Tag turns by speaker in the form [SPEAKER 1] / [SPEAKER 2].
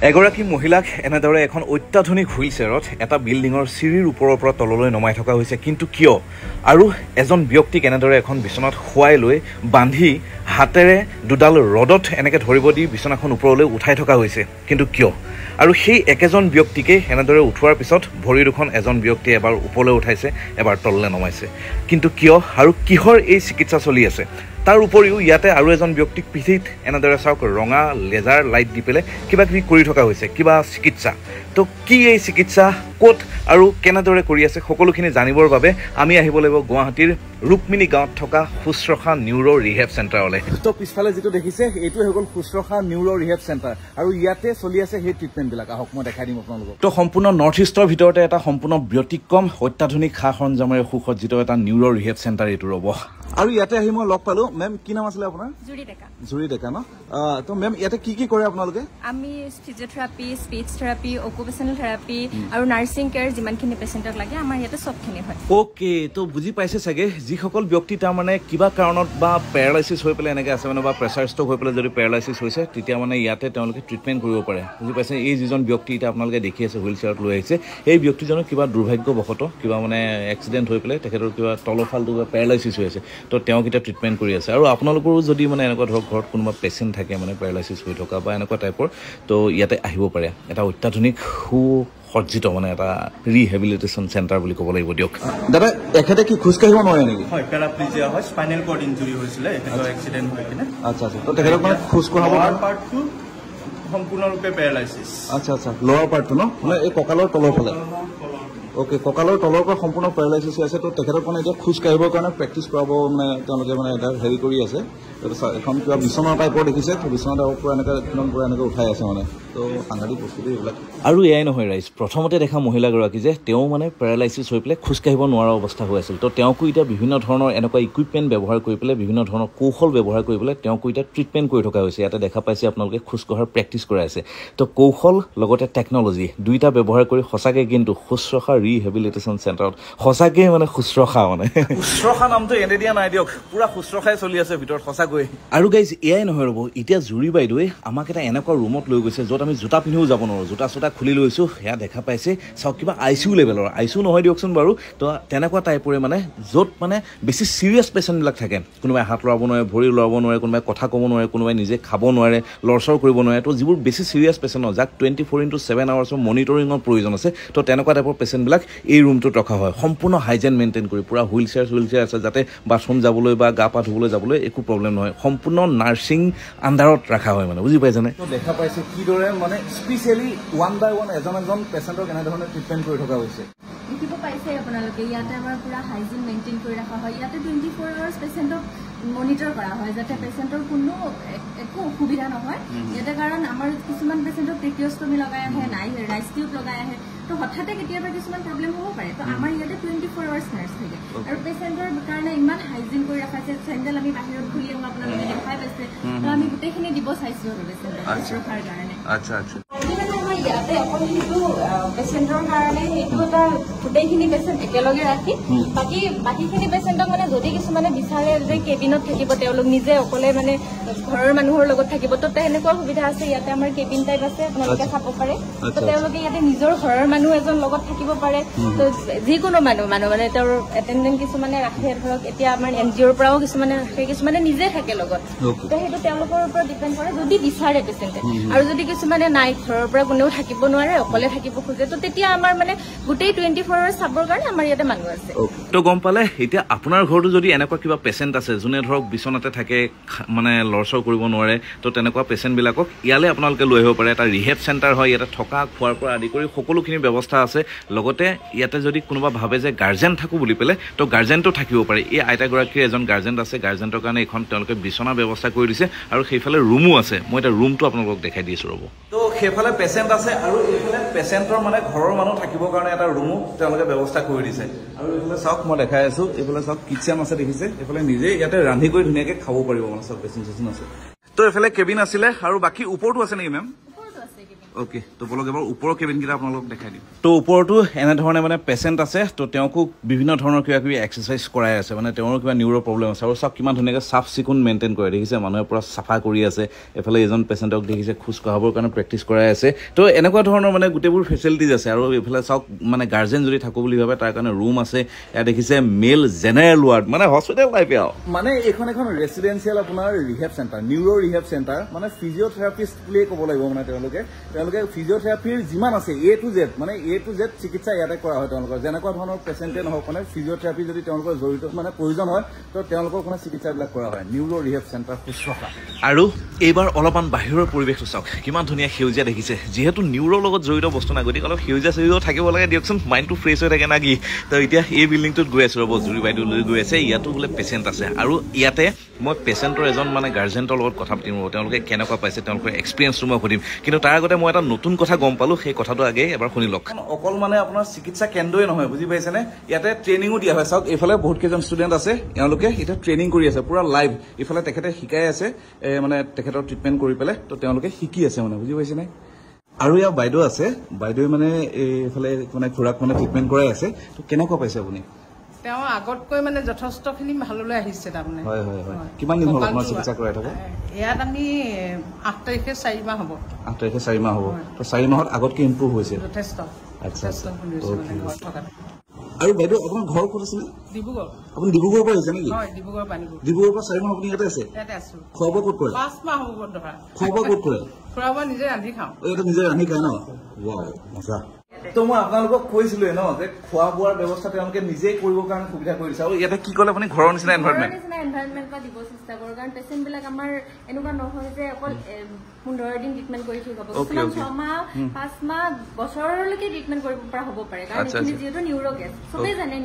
[SPEAKER 1] এগৰাকী মহিলাক এনেদৰে এখন অত্যাধুনিক হুইল চেয়াৰত এটা বিল্ডিঙৰ চিৰিৰ ওপৰৰ পৰা তললৈ নমাই থকা হৈছে, কিন্তু কিয়? আৰু এজন ব্যক্তিক এনেদৰে এখন বিচনাত শুৱাই লৈ বান্ধি হাতেৰে দুডাল ৰডত এনেকৈ ধৰিব দি বিচনাখন ওপৰলৈ উঠাই থকা হৈছে, কিন্তু কিয়? আৰু সেই একেজন ব্যক্তিকে এনেদৰে উঠোৱাৰ পিছত ভৰি দুখন এজন ব্যক্তিয়ে এবাৰ ওপৰলৈ উঠাইছে, এবাৰ তললৈ নমাইছে, কিন্তু কিয়? আৰু কিহৰ এই চিকিৎসা চলি আছে? তাৰ উপৰিও ইয়াতে আৰু এজন ব্যক্তিক পিঠিত এনেদৰে চাওক ৰঙা লেজাৰ লাইট দি পেলাই কিবা কিবি কৰি থকা হৈছে, কিবা চিকিৎসা। তো কি এই চিকিৎসা, ক'ত আৰু কেনেদৰে কৰি আছে, সকলোখিনি জানিবৰ বাবে আমি আহিব লাগিব গুৱাহাটীৰ ৰুক্মিণী গাঁৱত থকা শুশ্ৰূষা নিউৰ' ৰিহেব চেণ্টাৰলৈ। তো পিছফালে যিটো দেখিছে এইটো হৈ গ'ল শুশ্ৰূষা নিউৰ' ৰিহেব চেণ্টাৰ, আৰু ইয়াতে চলি আছে সেই ট্ৰিটমেণ্টবিলাক। আহক মই দেখাই দিম আপোনালোকক। তো সম্পূৰ্ণ নৰ্থ ইষ্টৰ ভিতৰতে এটা সম্পূৰ্ণ ব্যতিক্ৰম অত্যাধুনিক সা সৰঞ্জামেৰে সুসজ্জিত এটা নিউৰ' ৰিহেব চেণ্টাৰ এইটো ৰ'ব। আৰু ইয়াতে আহি মই লগ পালো, মেম কি নাম আছিলে আপোনাৰ? জুৰি ডেকা ন? তো মেম ইয়াতে কি কি কৰে আপোনালোকে? আমি
[SPEAKER 2] ফিজিঅথেৰাপি, স্পীচ থেৰাপি, অকুপেশ্যনেল থেৰাপি আৰু নাৰ্ছিং কেয়াৰ যিমানখিনি পেচেণ্টক লাগে আমাৰ ইয়াতে চবখিনি হয়।
[SPEAKER 1] অ'কে, তো বুজি পাইছে চাগে যিসকল ব্যক্তি তাৰমানে কিবা কাৰণত বা পেৰালাইচিছ হৈ পেলাই এনেকৈ আছে মানে, বা প্ৰেছাৰ ষ্ট্ৰক হৈ পেলাই যদি পেৰালাইচিছ হৈছে তেতিয়া মানে ইয়াতে তেওঁলোকে ট্ৰিটমেণ্ট কৰিব পাৰে। বুজি পাইছে? এই যিজন ব্যক্তি এতিয়া আপোনালোকে দেখি আছে হুইল চেয়াৰত লৈ আহিছে, এই ব্যক্তিজনৰ কিবা দুৰ্ভাগ্যবশতঃ কিবা মানে এক্সিডেণ্ট হৈ পেলাই তেখেতৰ কিবা তলফালটো কিবা পেৰালাইচিছ হৈ আছে, তো তেওঁক এতিয়া ট্ৰিটমেণ্ট কৰি আছে। আৰু আপোনালোকৰো যদি মানে এনেকুৱা ধৰক ঘৰত কোনোবা পেচেণ্ট থাকে মানে পেৰালাইচিছ হৈ থকা বা এনেকুৱা টাইপৰ, তো ইয়াতে আহিব পাৰে। এটা অত্যাধুনিক সজ্জিত মানে এটা ৰিহেবিলিটেশ্যন চেণ্টাৰ বুলি ক'ব লাগিব দিয়ক। দাদা এখেতে কি খোজকাঢ়িব নোৱাৰে নেকি?
[SPEAKER 3] হয়, পেৰাপ্লিজিয়া হয়, স্পাইনেল কৰ্ড ইঞ্জুৰি হৈছিলে, এখেতৰ এক্সিডেণ্ট হৈ কিনে।
[SPEAKER 1] আচ্ছা আচ্ছা, তো তেখেতক মানে খোজকঢ়াব
[SPEAKER 3] লোৱাৰ পাৰ্টটো সম্পূৰ্ণৰূপে পেৰালাইচিছ।
[SPEAKER 1] আচ্ছা আচ্ছা, লোৱাৰ পাৰ্টটো ন, মানে এই কঁকালৰ তলৰ ফালে। অ'কে, কঁকালৰ তলৰ পৰা সম্পূৰ্ণ পেৰালাইচিছ হৈ আছে, তো তেখেতক মানে এতিয়া খোজ কাঢ়িবৰ কাৰণে প্ৰেক্টিচ কৰাব মানে তেওঁলোকে মানে এটা হেৰি কৰি আছে। এখন কিবা বিচনা টাইপৰ দেখিছে, তো বিচনা টাইপৰ পৰা এনেকৈ একদম পৰা এনেকৈ উঠাই আছে মানে, তো সাংঘাতিক বস্তুটো এইবিলাক। আৰু এয়াই নহয় ৰাইজ, প্ৰথমতে দেখা মহিলাগৰাকী যে তেওঁ মানে পেৰালাইচিছ হৈ পেলাই খোজকাঢ়িব নোৱাৰা অৱস্থা হৈ আছিল, তো তেওঁকো এতিয়া বিভিন্ন ধৰণৰ এনেকুৱা ইকুইপমেণ্ট ব্যৱহাৰ কৰি পেলাই, বিভিন্ন ধৰণৰ কৌশল ব্যৱহাৰ কৰি পেলাই তেওঁকো এতিয়া ট্ৰিটমেণ্ট কৰি থকা হৈছে। ইয়াতে দেখা পাইছে আপোনালোকে খোজকঢ়াৰ প্ৰেক্টিচ কৰাই আছে। তো কৌশল লগতে টেকন'লজি দুইটা ব্যৱহাৰ কৰি সঁচাকৈ কিন্তু শুশ্ৰূষা ৰিহেবিলিটেশ্যন চেণ্টাৰত সঁচাকৈ মানে শুশ্ৰূষা মানে শুশ্ৰূষা নামটো এনে দিয়া নাই দিয়ক, পুৰা শুশ্ৰূষাই চলি আছে ভিতৰত সঁচাকৈ। আৰু গাইজ এয়াই নহয় ৰ'ব, এতিয়া জুৰি বাইদেৱে আমাক এটা এনেকুৱা ৰুমত লৈ গৈছে য'ত আমি জোতা পিন্ধিও যাব নোৱাৰোঁ। জোতা চোতা খুলি লৈছোঁ, সেয়া দেখা পাইছে চাওক, কিবা ICU লেভেলৰ, ICU নহয় দিয়কচোন বাৰু, তো তেনেকুৱা টাইপৰে মানে য'ত মানে বেছি ছিৰিয়াছ পেচেণ্টবিলাক থাকে। কোনোবাই হাত লৰাব নোৱাৰে, ভৰি লৰাব নোৱাৰে, কোনোবাই কথা ক'ব নোৱাৰে, কোনোবাই নিজে খাব নোৱাৰে, লৰচৰ কৰিব নোৱাৰে, তো যিবোৰ বেছি ছিৰিয়াছ পেচেণ্ট যাক 24/7 আৱাৰ্ছৰ মনিটৰিঙৰ প্ৰয়োজন আছে, তো তেনেকুৱা টাইপৰ পেচেণ্টবিলাক এই ৰুমটোত ৰখা হয়। সম্পূৰ্ণ হাইজেন মেইনটেইন কৰি, পূৰা হুইল চেয়াৰ আছে যাতে বাথৰুম যাবলৈ বা গা পা ধুবলৈ যাবলৈ একো প্ৰব্লেম নহয়। সম্পূৰ্ণ নাৰ্ছিং আণ্ডাৰত ৰখা হয় মানে, বুজি পাইছেনে? দেখা পাইছে কিদৰে মানে স্পেচিয়েলি ওৱান বাই ওৱান এজন এজন পেচেণ্টক কেনেধৰণে ট্ৰিটমেণ্ট কৰি থকা হৈছে।
[SPEAKER 2] দেখিব পাইছে আপোনালোকে, ইয়াতে আমাৰ পুৰা হাইজিন মেইনটেইন কৰি ৰখা হয়। ইয়াতে 24 আৱাৰ্ছ পেচেণ্টক মনিটৰ কৰা হয় যাতে পেচেণ্টৰ কোনো একো অসুবিধা নহয় ইয়াতে। কাৰণ আমাৰ কিছুমান পেচেণ্টক ট্ৰেকিঅষ্টমী লগাই আহে, ৰাইচ টিউব লগাই আহে, তো হঠাতে কেতিয়াবা কিছুমান প্ৰব্লেম হ'ব পাৰে। তো আমাৰ ইয়াতে 24 আৱাৰ্ছ নাৰ্ছ থাকে, আৰু পেচেণ্টৰ কাৰণে ইমান হাইজিন কৰি ৰখা হৈছে। চেণ্ডেল আমি বাহিৰত ঘূৰি আহোঁ, আপোনালোকে দেখাই পাইছে, তো আমি গোটেইখিনি দিব চাইছোঁ আৰু পেচেণ্টৰ কাৰণে।
[SPEAKER 1] আচ্ছা আচ্ছা,
[SPEAKER 2] আমাৰ ইয়াতে অকল সেইটো পেচেণ্টৰ কাৰণে সেইটো এটা গোটেইখিনি পেচেণ্ট একেলগে ৰাখি, বাকীখিনি পেচেণ্টক মানে যদি কিছুমানে বিচাৰে যে কেবিনত থাকিব, তেওঁলোক নিজে অকলে মানে ঘৰৰ মানুহৰ লগত থাকিব, তো তেনেকুৱা সুবিধা আছে। ইয়াতে আমাৰ কেবিন টাইপ আছে, আপোনালোকে চাব পাৰে। তো তেওঁলোকে ইয়াতে নিজৰ ঘৰৰ মানুহ এজন লগত থাকিব পাৰে। তো যিকোনো মানুহ মানে তেওঁৰ এটেণ্ডেণ্ট কিছুমানে ৰাখে, ধৰক এতিয়া আমাৰ NGOৰ পৰাও কিছুমানে ৰাখে, কিছুমানে নিজে থাকে লগত। তো সেইটো তেওঁলোকৰ ওপৰত ডিপেণ্ড কৰে যদি বিচাৰে পেচেণ্টে। আৰু যদি কিছুমানে নাই, ঘৰৰ পৰা কোনেও থাকিব নোৱাৰে, অকলে থাকিব খোজে, তো তেতিয়া আমাৰ মানে গোটেই 24 আৱাৰ্ছ চাবৰ কাৰণে আমাৰ ইয়াতে মানুহ আছে।
[SPEAKER 1] তো গম পালে, এতিয়া আপোনাৰ ঘৰতো যদি এনেকুৱা কিবা পেচেণ্ট আছে যোনে ধৰক বিচনাতে থাকে, মানে লৰচৰ কৰিব নোৱাৰে, তো তেনেকুৱা পেচেণ্টবিলাকক ইয়ালৈ আপোনালোকে লৈ আহিব পাৰে। এটা ৰিহেব চেণ্টাৰ হয়, ইয়াতে থকা খোৱাৰ পৰা আদি কৰি সকলোখিনি ব্যৱস্থা আছে। লগতে ইয়াতে যদি কোনোবা ভাবে যে গাৰ্জেন থাকোঁ বুলি পেলাই, তো গাৰ্জেনটো থাকিব পাৰে। এই আইতাগৰাকীৰ এজন গাৰ্জেন আছে, গাৰ্জেন্টৰ কাৰণে এইখন তেওঁলোকে বিচনা ব্যৱস্থা কৰি দিছে, আৰু সেইফালে ৰুমো আছে। মই এতিয়া ৰুমটো আপোনালোকক দেখাই দিছোঁ ৰ'ব। তো সেইফালে পেচেণ্ট আছে, আৰু এইফালে পেচেণ্টৰ মানে ঘৰৰ মানুহ থাকিবৰ কাৰণে এটা ৰুমো তেওঁলোকে ব্যৱস্থা কৰি দিছে। আৰু এইফালে চাওক, মই দেখাই আছোঁ, এইফালে চাওক কিটচেন আছে, দেখিছে? এইফালে নিজে ইয়াতে ৰান্ধি কৰি ধুনীয়াকৈ খাব পাৰিব মানে, চব বেচিন চেচিন আছে। তো এইফালে কেবিন আছিলে, আৰু বাকী ওপৰতো আছে নেকি মেম?
[SPEAKER 2] ওপৰতো আছে কেবিন।
[SPEAKER 1] ওকে তো বলক এবাৰ ওপৰৰ কেবিনকেইটা আপোনালোকক দেখাই দিম তো ওপৰতো এনেধৰণে মানে পেচেণ্ট আছে তো তেওঁকো বিভিন্ন ধৰণৰ কিবা কিবি এক্সাৰচাইজ কৰাই আছে মানে তেওঁৰ কিবা নিউৰ প্ৰব্লেম আছে আৰু চব কিমান ধুনীয়াকৈ চাফ চিকুণ মেইনটেইন কৰে দেখিছে মানুহে পুৰা চাফা কৰি আছে এফালে এজন পেচেণ্টক দেখিছে খোজ কঢ়াবৰ কাৰণে প্ৰেক্টিচ কৰাই আছে তো এনেকুৱা ধৰণৰ মানে গোটেইবোৰ ফেচিলিটিজ আছে আৰু এইফালে চাওক মানে গাৰ্জেন যদি থাকো বুলি ভাবে তাৰ কাৰণে ৰুম আছে ইয়াত দেখিছে মেল জেনেৰেল ৱাৰ্ড মানে হস্পিটেল টাইপে আৰু মানে এইখন এখন ৰেচিডেন্সিয়েল আপোনাৰ rehab centre neuro rehab centre মানে ফিজিঅ'থেৰাপিষ্ট বুলিয়ে ক'ব লাগিব মানে তেওঁলোকে ফিজিঅ'থেৰাপিৰ যিমান আছে এ টু জেড মানে এ টু জেড চিকিৎসা ইয়াতে কৰা হয় তেওঁলোকৰ যেনেকুৱা ধৰণৰ পেচেণ্টে নহওক মানে ফিজিঅ'থেৰাপি যদি তেওঁলোকৰ জড়িত মানে প্ৰয়োজন হয় তো তেওঁলোকৰ মানে চিকিৎসাবিলাক কৰা হয় নিউৰ ৰিহেব চেণ্টাৰ শুশ্ৰূষা আৰু এইবাৰ অলপমান বাহিৰৰ পৰিৱেশটো চাওক কিমান ধুনীয়া সেউজীয়া দেখিছে যিহেতু নিউৰৰ লগত জড়িত বস্তু না গতিকে অলপ সেউজীয়া থাকিব লাগে দিয়কচোন মাইণ্ডটো ফ্ৰেছ হৈ থাকে না কি তো এতিয়া এই বিল্ডিংটোত গৈ আছোঁ ৰ'ব জুৰি বাইদেউ লৈ গৈ আছে ইয়াতো বোলে পেচেণ্ট আছে আৰু ইয়াতে মই পেচেণ্টৰ এজন মানে গাৰ্জেণ্টৰ লগত কথা পাতিম তেওঁলোকে কেনেকুৱা পাইছে তেওঁলোকৰ এক্সপিৰিয়েঞ্চটো মই সুধিম কিন্তু তাৰ আগতে মই এটা নতুন কথা গম পালোঁ সেই কথাটো আগে এবাৰ শুনি লওক অকল মানে আপোনাৰ চিকিৎসা কেন্দ্ৰই নহয় বুজি পাইছেনে ইয়াতে ট্ৰেইনিঙো দিয়া হয় চাওক এইফালে বহুত কেইজন ষ্টুডেণ্ট আছে তেওঁলোকে এতিয়া ট্ৰেইনিং কৰি আছে পুৰা লাইভ এইফালে তেখেতে শিকাই আছে মানে তেখেতৰ ট্ৰিটমেণ্ট কৰি পেলাই তো তেওঁলোকে শিকি আছে মানে বুজি পাইছেনে আৰু ইয়াৰ বাইদেউ আছে বাইদেৱে মানে এইফালে মানে খুৰাক মানে ট্ৰিটমেণ্ট কৰাই আছে তো কেনেকুৱা পাইছে আপুনি
[SPEAKER 4] তেওঁ আগতকৈ মানে যথেষ্টখিনি ভাললৈ আহিছে তাৰমানে
[SPEAKER 1] হয় হয় হয় কিমান দিন হ'ল আপোনাৰ চিকিৎসা কৰাই থাকে
[SPEAKER 4] ইয়াত আমি 8 তাৰিখে 4 মাহ হ'ব
[SPEAKER 1] 8 তাৰিখে 4 মাহ হ'ব তো 4 মাহত আগতকৈ ইম্প্ৰুভ হৈছে
[SPEAKER 4] যথেষ্ট
[SPEAKER 1] আচ্ছা
[SPEAKER 4] আচ্ছা
[SPEAKER 1] আৰু বাইদেউ আপোনাৰ ঘৰ ক'ত আছিলে
[SPEAKER 4] ডিব্ৰুগড়
[SPEAKER 1] আপুনি ডিব্ৰুগড়ৰ পৰা আহিছে নেকি
[SPEAKER 4] হয় ডিব্ৰুগড় পানীপুৰ
[SPEAKER 1] ডিব্ৰুগড়ৰ পৰা 4 মাহ আপুনি ইয়াতে আছে
[SPEAKER 4] ইয়াতে আছো
[SPEAKER 1] খোৱা বোৱা ক'ত কৰে
[SPEAKER 4] 5 মাহ হ'ব ধৰা
[SPEAKER 1] খোৱা বোৱা ক'ত কৰে
[SPEAKER 4] খোৱা বোৱা নিজে ৰান্ধি খাওঁ
[SPEAKER 1] এইটো নিজে ৰান্ধি খায় ন ৱাও মজা তো মই আপোনালোকক কৈছিলোৱে ন যে খোৱা বোৱাৰ ব্যৱস্থা তেওঁলোকে নিজেই কৰিবৰ কাৰণে সুবিধা কৰি দিছে আৰু ইয়াতে কি ক'লে আপুনি ঘৰৰ নিচিনা এনভাইৰনমেণ্ট
[SPEAKER 2] দিব চেষ্টা কৰোঁ কাৰণ পেচেণ্টবিলাক আমাৰ এনেকুৱা নহয় যে অকল 15 দিন ট্ৰিটমেণ্ট কৰি ঠিক হ'ব কিছুমান 6 মাহ 5 মাহ বছৰলৈকে ট্ৰিটমেণ্ট কৰিব পৰা হ'ব পাৰে কাৰণ এইখিনি যিহেতু নিউৰ' কেছ চবেই জানে